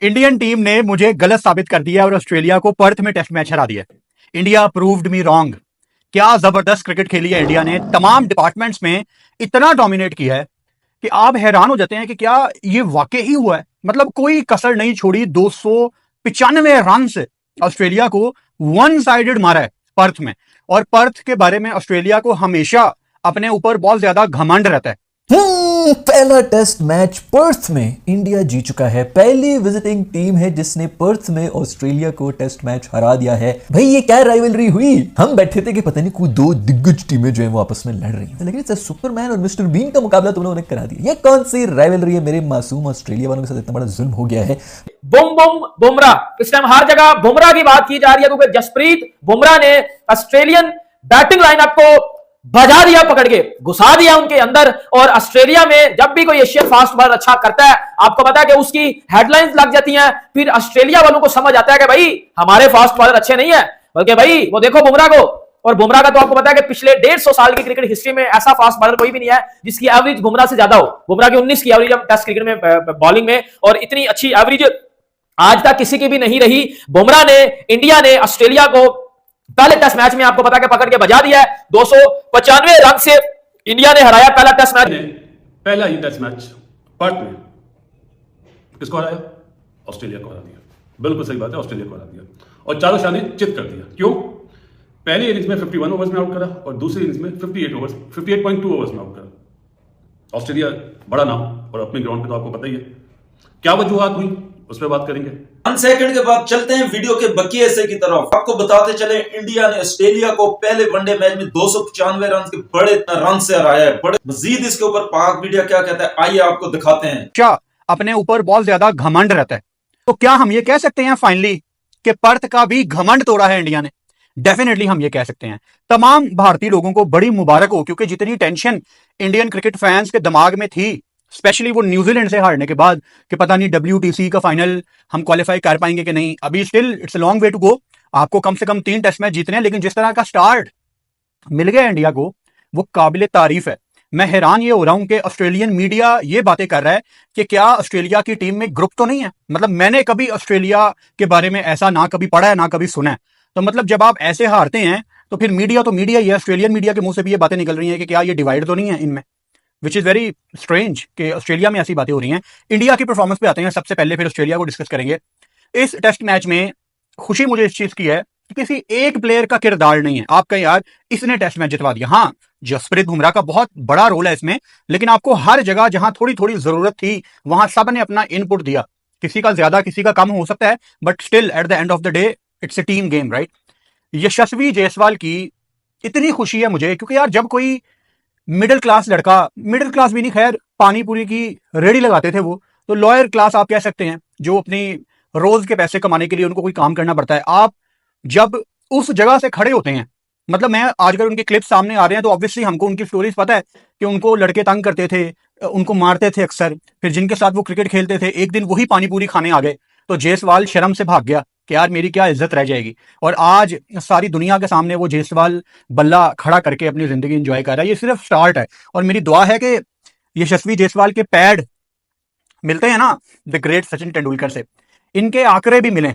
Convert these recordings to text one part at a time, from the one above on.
Indian team ने मुझे गलत साबित कर दिया और ऑस्ट्रेलिया को पर्थ में टेस्ट मैच हरा दिया। India proved me wrong. क्या जबरदस्त क्रिकेट खेली है इंडिया ने, तमाम डिपार्टमेंट्स में इतना डोमिनेट किया है कि आप हैरान हो जाते हैं कि क्या ये वाकई ही हुआ है। मतलब कोई कसर नहीं छोड़ी, 295 रन से ऑस्ट्रेलिया को वन साइडेड मारा है पर्थ में। और पर्थ के बारे में ऑस्ट्रेलिया को हमेशा अपने ऊपर बहुत ज्यादा घमंड रहता है। पहला टेस्ट मैच पर्थ में इंडिया जीत चुका है। पहली विजिटिंग टीम है जिसने पर्थ में ऑस्ट्रेलिया को टेस्ट मैच हरा दिया है। भाई ये क्या राइवलरी हुई। हम बैठे थे कि पता नहीं कोई दो दिग्गज टीमें जो है वो आपस में लड़ रही हैं, लेकिन सुपरमैन और मिस्टर बीन का मुकाबला तुमने उन्हें करा दिया। ये कौन सी राइवलरी है। मेरे मासूम ऑस्ट्रेलिया वालों के साथ इतना बड़ा जुल्म हो गया है। बुम बुम बुमराह, इस टाइम हर जगह बुमराह की बात की जा रही है क्योंकि जसप्रीत बुमराह ने ऑस्ट्रेलियन बैटिंग लाइनअप को भजा दिया, पकड़ के घुसा दिया उनके अंदर। और ऑस्ट्रेलिया में जब भी कोई एशियन फास्ट बॉलर अच्छा करता है, आपको पता है कि उसकी हेडलाइंस लग जाती हैं। फिर ऑस्ट्रेलिया वालों को समझ आता है कि भाई हमारे फास्ट बॉलर अच्छे नहीं है, बल्कि भाई वो देखो बुमराह को। और बुमराह का तो आपको पता है कि पिछले 150 साल की क्रिकेट हिस्ट्री में ऐसा फास्ट बॉलर कोई भी नहीं है जिसकी एवरेज बुमराह से ज्यादा हो। बुमराह की 19 की एवरेज टेस्ट क्रिकेट में बॉलिंग में, और इतनी अच्छी एवरेज आज तक किसी की भी नहीं रही। बुमराह ने, इंडिया ने ऑस्ट्रेलिया को पहले टेस्ट मैच में आपको पता है पकड़ के बजा दिया है। 295 रन से इंडिया ने हराया पहला टेस्ट मैच। पहला ही टेस्ट मैच पर्थ में किसको हराया? ऑस्ट्रेलिया को हरा दिया। बिल्कुल सही बात है, ऑस्ट्रेलिया को हरा दिया और चारों शाने चित कर दिया। क्यों? पहली इनिंग्स में 51 ओवर्स में आउट करा और दूसरी इनिंग्स में 58.2 ओवर्स में आउट करा। ऑस्ट्रेलिया बड़ा नाम और अपने ग्राउंड पे तो आपको पता ही है क्या वजूहात हुई, उस पर बात करेंगे। 1 सेकंड के बाद चलते हैं वीडियो के बकिए से की तरफ। आपको बताते चले इंडिया ने ऑस्ट्रेलिया को पहले वनडे मैच में 295 रन के बड़े रन से हराया है। बड़े मजीद इसके ऊपर पाक मीडिया क्या कहता है, आइए आपको दिखाते हैं। क्या अपने ऊपर बहुत ज्यादा घमंड रहता है, तो क्या हम ये कह सकते हैं फाइनली कि पर्थ का भी घमंड तोड़ा है इंडिया ने? डेफिनेटली हम ये कह सकते हैं। तमाम भारतीय लोगों को बड़ी मुबारक हो, क्योंकि जितनी टेंशन इंडियन क्रिकेट फैंस के दिमाग में थी, स्पेशली वो न्यूजीलैंड से हारने के बाद कि पता नहीं WTC का फाइनल हम क्वालिफाई कर पाएंगे कि नहीं। अभी still it's a long way to go. आपको कम से कम 3 टेस्ट मैच जीतने हैं, लेकिन जिस तरह का स्टार्ट मिल गया इंडिया को वो काबिले तारीफ है। मैं हैरान ये हो रहा हूं कि ऑस्ट्रेलियन मीडिया ये बातें कर रहा है कि क्या ऑस्ट्रेलिया की टीम में ग्रुप तो नहीं है। मतलब मैंने कभी ऑस्ट्रेलिया के बारे में ऐसा ना कभी पढ़ा है ना कभी सुना है। तो मतलब जब आप ऐसे हारते हैं तो फिर मीडिया तो मीडिया ही है। ऑस्ट्रेलियन मीडिया के मुंह से भी ये बातें निकल रही हैं कि क्या ये डिवाइड तो नहीं है इनमें, विच इज वेरी स्ट्रेंज कि ऑस्ट्रेलिया में ऐसी बातें हो रही हैं। इंडिया की परफॉर्मेंस पे आते हैं सबसे पहले, फिर ऑस्ट्रेलिया को डिस्कस करेंगे। इस टेस्ट मैच में खुशी मुझे इस चीज की है कि किसी एक प्लेयर का किरदार नहीं है। आपका यार इसने टेस्ट मैच जितवा दिया। हाँ, जसप्रीत बुमराह का बहुत बड़ा रोल है इसमें, लेकिन आपको हर जगह जहां थोड़ी थोड़ी जरूरत थी वहां सब ने अपना इनपुट दिया। किसी का ज्यादा किसी का कम हो सकता है, but still at the end of the day it's a team game, right. Yashasvi Jaiswal की इतनी खुशी है मुझे, क्योंकि यार जब कोई मिडिल क्लास लड़का, मिडिल क्लास भी नहीं खैर, पानी पूरी की रेडी लगाते थे वो, तो लॉयर क्लास आप कह सकते हैं, जो अपनी रोज के पैसे कमाने के लिए उनको कोई काम करना पड़ता है। आप जब उस जगह से खड़े होते हैं, मतलब मैं आजकल उनके क्लिप्स सामने आ रहे हैं तो ऑब्वियसली हमको उनकी स्टोरीज पता है कि उनको लड़के तंग करते थे, उनको मारते थे अक्सर, फिर जिनके साथ वो क्रिकेट खेलते थे एक दिन वही पानी पूरी खाने आ गए, तो जायसवाल शर्म से भाग गया कि यार मेरी क्या इज्जत रह जाएगी। और आज सारी दुनिया के सामने वो जायसवाल बल्ला खड़ा करके अपनी जिंदगी एंजॉय कर रहा है। ये सिर्फ स्टार्ट है और मेरी दुआ है कि यशस्वी जायसवाल के पैड मिलते हैं ना द ग्रेट सचिन तेंदुलकर से, इनके आंकड़े भी मिले,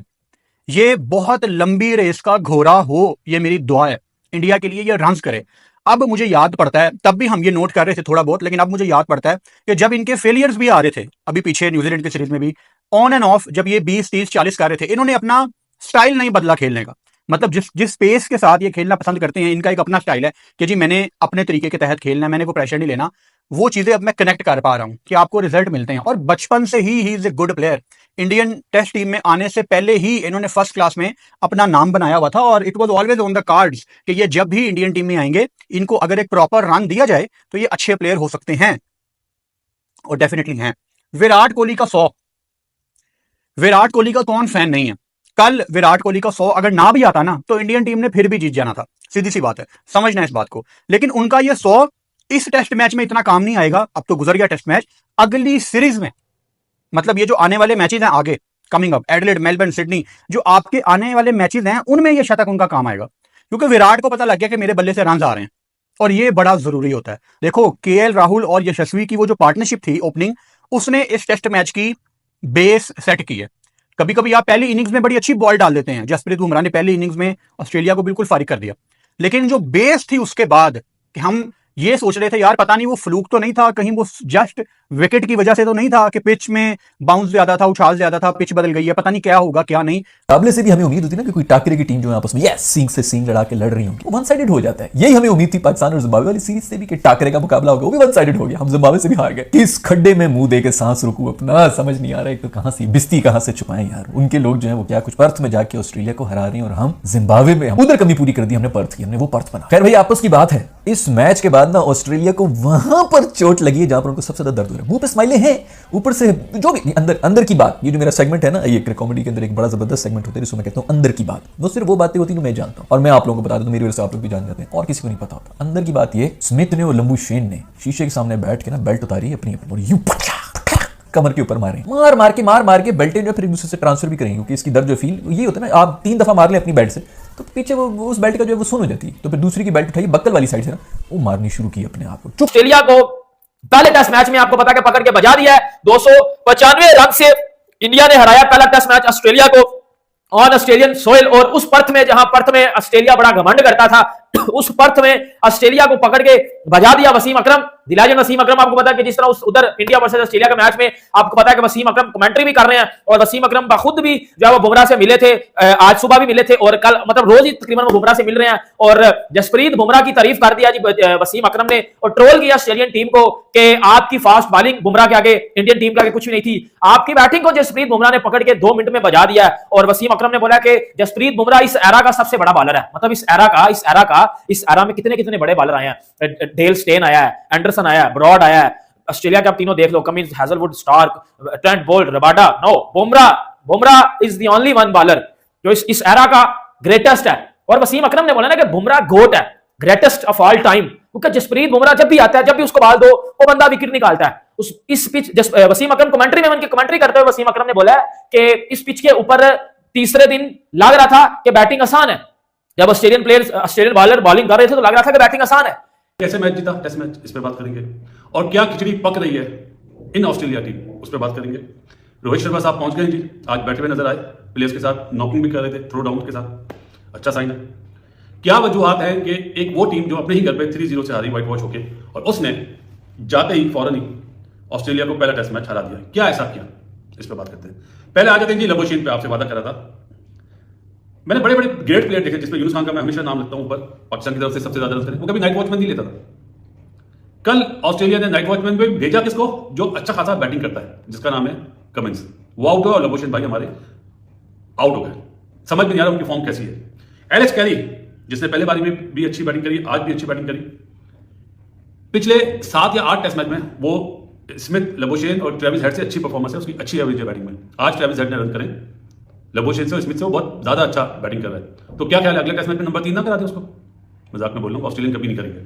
ये बहुत लंबी रेस का घोड़ा हो, ये मेरी दुआ है इंडिया के लिए, ये रन्स करे। अब मुझे याद पड़ता है, तब भी हम ये नोट कर रहे थे थोड़ा बहुत, लेकिन अब मुझे याद पड़ता है कि जब इनके फेलियर्स भी आ रहे थे अभी पीछे न्यूजीलैंड की सीरीज में भी, ऑन एंड ऑफ जब ये 20, 30, 40 कर रहे थे, इन्होंने अपना स्टाइल नहीं बदला खेलने का। मतलब जिस स्पेस के साथ ये खेलना पसंद करते हैं, इनका एक अपना स्टाइल है कि जी मैंने अपने तरीके के तहत खेलना है, मैंने कोई प्रेशर नहीं लेना। वो चीजें अब मैं कनेक्ट कर पा रहा हूं कि आपको रिजल्ट मिलते हैं। और बचपन से ही is a good player. Indian test team में आने से पहले ही इन्होंने फर्स्ट क्लास में अपना नाम बनाया हुआ था और it was always on the cards कि ये जब भी इंडियन टीम में आएंगे, इनको अगर एक प्रॉपर रन दिया जाए तो ये अच्छे प्लेयर हो सकते हैं, और डेफिनेटली हैं। विराट कोहली का 100, विराट कोहली का कौन फैन नहीं है। कल विराट कोहली का 100 अगर ना भी आता ना तो इंडियन टीम ने फिर भी जीत जाना था, सीधी सी बात है, समझना इस बात को। लेकिन उनका ये 100 इस टेस्ट मैच में इतना काम नहीं आएगा, अब तो गुजर गया टेस्ट मैच। अगली सीरीज में, मतलब ये जो आने वाले मैचेस हैं आगे coming up, Adelaide, Melbourne, Sydney, जो आपके आने वाले मैचेस हैं उनमें ये शतक उनका काम आएगा, क्योंकि विराट को पता लग गया कि मेरे बल्ले से रन आ रहे हैं, और ये बड़ा जरूरी होता है। देखो KL राहुल और यशस्वी की वो जो पार्टनरशिप थी ओपनिंग, उसने इस टेस्ट मैच की बेस सेट की है। कभी कभी आप पहली इनिंग्स में बड़ी अच्छी बॉल डाल देते हैं, जसप्रीत बुमराह ने पहली इनिंग्स में ऑस्ट्रेलिया को बिल्कुल फारिग कर दिया, लेकिन जो बेस थी उसके बाद कि हम ये सोच रहे थे यार पता नहीं वो फ्लूक तो नहीं था, कहीं वो जस्ट विकेट की वजह से तो नहीं था कि पिच में बाउंस ज्यादा था, उछाल ज्यादा था, पिच बदल गई है, पता नहीं क्या होगा क्या नहीं। मुकाबले से भी हमें उम्मीद होती ना कि कोई टाकरे की टीम जो है आपस में यस सींग से सींग लड़ा के लड़ रही होगी, वो वन साइडेड हो जाता है। यही हमें उम्मीद थी पाकिस्तान और जिम्बाब्वे वाली सीरीज से भी कि टाकरे का मुकाबला होगा, वो भी वन साइडेड हो गया, हम जिम्बाब्वे से भी हार गए। किस खड्डे में मुंह दे के सांस रुकूं अपना समझ नहीं आ रहा है, तो कहां से बिस्ती कहां से छुपाएं यार। उनके लोग जो है वो क्या कुछ पर्थ में जाके ऑस्ट्रेलिया को हरा रहे हैं और हम जिम्बाब्वे में उधर कमी पूरी कर दी हमने पर्थ की, हमने वो पर्थ बना। खैर भाई आपस की बात है, इस मैच के बाद ना ऑस्ट्रेलिया को वहां पर चोट लगी है जहां पर उनको सबसे ज्यादा दर्द हो रहा है। मुंह पे स्माइलें हैं, ऊपर से जो भी अंदर की बात, ये जो मेरा सेगमेंट है ना, ये कॉमेडी के अंदर एक बड़ा जबरदस्त सेगमेंट होता है जिसको मैं कहता हूं अंदर की बात। वो सिर्फ वो बातें होती है जो मैं जानता हूं और मैं आप लोगों को बता दूं, मेरी वजह से आप लोग भी जान जाते हैं और किसी को नहीं पता होता। अंदर की बात ये, स्मिथ ने और लंबू शेन ने शीशे के सामने बैठ के ना बेल्ट उतारी अपनी और यूं कमर के ऊपर मारे, मार के बेल्टें जो फिर एक दूसरे से ट्रांसफर भी करेंगे, क्योंकि इसकी दर्द जो फील ये होता है ना, आप 3 दफा मार लें अपनी बेल्ट से तो पीछे वो उस बेल्ट का जो है वो सुन हो जाती है, तो फिर दूसरी की बेल्ट उठाई बक्कल वाली साइड से ना, वो मारनी शुरू की अपने आप को। ऑस्ट्रेलिया को पहले टेस्ट मैच में आपको पता है पकड़ के बजा दिया है, 295 रन से इंडिया ने हराया पहला टेस्ट मैच ऑस्ट्रेलिया को ऑन ऑस्ट्रेलियन सोइल। और उस पर्थ में, जहां पर्थ में ऑस्ट्रेलिया बड़ा घमंड करता था, उस पर्थ में ऑस्ट्रेलिया को पकड़ के बजा दिया वसीम अकरम। दिलाजन वसीम अकरम, आपको पता है कि जिस तरह उधर इंडिया वर्सेस ऑस्ट्रेलिया का मैच में आपको पता है कि वसीम अकरम कमेंट्री भी कर रहे हैं, और वसीम अकरम खुद भी जो है वो बुमराह से मिले थे, आज सुबह भी मिले थे और कल, मतलब रोज ही तकरीबन वो बुमराह से मिल रहे हैं। और जसप्रीत बुमराह की तारीफ कर दिया जी वसीम अकरम ने, और ट्रोल किया ऑस्ट्रेलियन टीम को कि आपकी फास्ट बॉलिंग बुमराह के आगे, इंडियन टीम के आगे कुछ भी नहीं थी, आपकी बैटिंग को जसप्रीत बुमराह ने पकड़ के 2 मिनट में बजा दिया। और वसीम अकरम ने बोला कि जसप्रीत बुमराह इस एरा का सबसे बड़ा बॉलर है, मतलब इस एरा में कितने बड़े बॉलर आए हैं, डेल स्टेन आया है, एंडरसन आया है, ब्रॉड आया है, ऑस्ट्रेलिया के आप तीनों देख लो, Cummins, Hazlewood, Starc, Trent Boult, Rabada, no, Bumrah is the only one bowler जो इस एरा का ग्रेटेस्ट है। और वसीम अकरम ने बोला ना कि बुमराह गोट है, ग्रेटेस्ट ऑफ ऑल टाइम, क्योंकि जसप्रीत बुमराह जब भी आता है, जब भी उसको बॉल दो वो बंदा विकेट निकालता है। इस पिच, वसीम अकरम कमेंट्री में, उनकी कमेंट्री करते हुए वसीम अकरम ने बोला कि इस पिच के ऊपर तीसरे दिन लग रहा था कि बैटिंग आसान है, जब ऑस्ट्रेलियन बॉलर बॉलिंग कर रहे थे तो लग रहा था कि बैटिंग आसान है। कैसे मैच जीता टेस्ट मैच, इस पे बात करेंगे, और क्या खिचड़ी पक रही है इन ऑस्ट्रेलिया टीम, उस पर बात करेंगे। रोहित शर्मा साहब पहुंच गए जी, आज बैठे हुए नजर आए, प्लेयर्स के साथ नॉकिंग भी कर रहे थे, थ्रो डाउन के साथ, अच्छा साइन है। क्या वजूहत है कि एक वो टीम जो अपने ही घर पे 3-0 से हारी व्हाइट वॉश होके, और उसने जाते ही फौरन ही ऑस्ट्रेलिया को पहला टेस्ट मैच हरा दिया, क्या ऐसा किया, इस पर बात करते हैं। पहले आ जाते हैं जी लबोशेन पे, आपसे वादा करा था मैंने, बड़े ग्रेट प्लेयर देखे जिसमें यूनुस खान का मैं हमेशा नाम रखता हूं ऊपर, पाकिस्तान की तरफ से सबसे ज्यादा रन करे, वो कभी नाइट वॉचमैन नहीं लेता था। कल ऑस्ट्रेलिया ने नाइट वॉचमैन पे भेजा किसको, जो अच्छा खासा बैटिंग करता है, जिसका नाम है कमिंस, वो आउट हुआ और लबोशेन भाई हमारे आउट हो गए। समझ में नहीं आ रहा उनकी फॉर्म कैसी है। एलेक्स कैरी जिसने पहले बारी में भी अच्छी बैटिंग करी, आज भी अच्छी बैटिंग करी, पिछले 7 या 8 टेस्ट मैच में वो स्मिथ, लबोशेन और ट्रेविस हेड से अच्छी परफॉर्मेंस है उसकी, अच्छी एवरेज है बैटिंग में। आज ट्रेविस हेड ने रन करें, लबोशेन से और स्मिथ से वो बहुत ज्यादा अच्छा बैटिंग कर रहा है, तो क्या ख्याल है अगले टेस्ट मैच में नंबर 3 ना करा दे उसको, मजाक में बोल रहा हूं, ऑस्ट्रेलियन कभी नहीं करेंगे।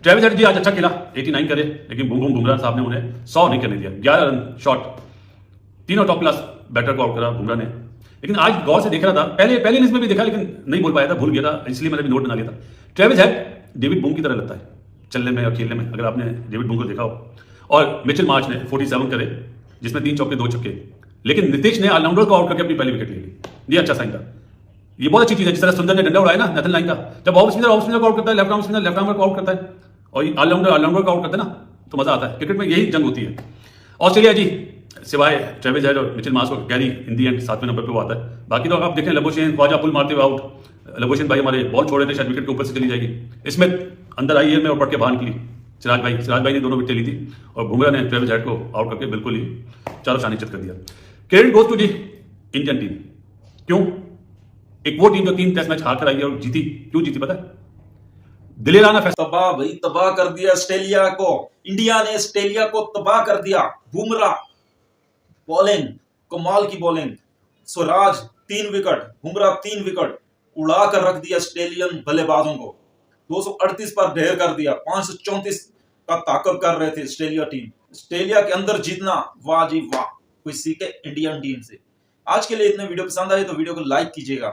ट्रेविस हेड जी आज अच्छा खेला, 89 करे, लेकिन बुमराह साहब ने उन्हें 100 नहीं करने दिया, 11 रन शॉट, तीनों टॉप क्लास बैटर को आउट करा बुमराह ने। लेकिन आज गौर से देख रहा था, पहले इनिंग्स में भी देखा लेकिन नहीं बोल पाया था, भूल गया था, इसलिए मैंने भी नोट बना लिया था। ट्रेविस हेड डेविड बूम की तरह लगता है चलने में और खेलने में, अगर आपने डेविड बूम को देखा हो। और मिचेल मार्श ने 47 करे, जिसमें 3 चौके 2 छक्के, लेकिन नीतीश ने ऑलराउंडर को आउट करके अपनी पहली विकेट ले ली, ये अच्छा साइन था, ये बहुत अच्छी चीज है। जिस तरह सुंदर ने डंडा उड़ाया ना नेथन लाइन का, जब ऑफ स्पिनर को आउट करता है, लेफ्ट आर्म स्पिनर को आउट करता है, और ऑलराउंडर को आउट करता है ना, तो मजा आता है। क्रिकेट में यही जंग होती है। ऑस्ट्रेलिया जी सिवाय ट्रेविस हेड और मिचेल मार्श को कैरी हिंदी एंड 7वें नंबर पे वो आता है, बाकी तो आप देखें लबोशेन, ख्वाजा पुल मारते हुए आउट, लबोशेन भाई हमारे बॉल छोड़ रहे थे, शायद विकेट के ऊपर से चली जाएगी, इसमें अंदर आई है में और पट के बाहर निकली, सिराज भाई ने दोनों विकेट ली थी, और बुमराह ने ट्रेविस हेड को आउट करके बिल्कुल ही चारों शानी चित कर दिया। Credit goes to the Indian team. क्यों? एक वो टीम जो 3 टेस्ट मैच हार कर आई है और जीती, क्यों जीती पता है? दिलेराना फैसला, तबाह भाई, तबाह कर दिया ऑस्ट्रेलिया को, इंडिया ने ऑस्ट्रेलिया को तबाह कर दिया। बुमराह बॉलिंग, कमाल की bowling, Swaraj 3 wicket, Bumrah 3 wicket, उड़ा कर रख दिया ऑस्ट्रेलियन बल्लेबाजों को, 238 पर ढेर कर दिया, 534 का ताकब कर रहे थे ऑस्ट्रेलिया टीम। ऑस्ट्रेलिया के अंदर जीतना, वाह जी वाह, कोई सीखे इंडियन टीम से। आज के लिए इतने, वीडियो पसंद आए तो वीडियो को लाइक कीजिएगा।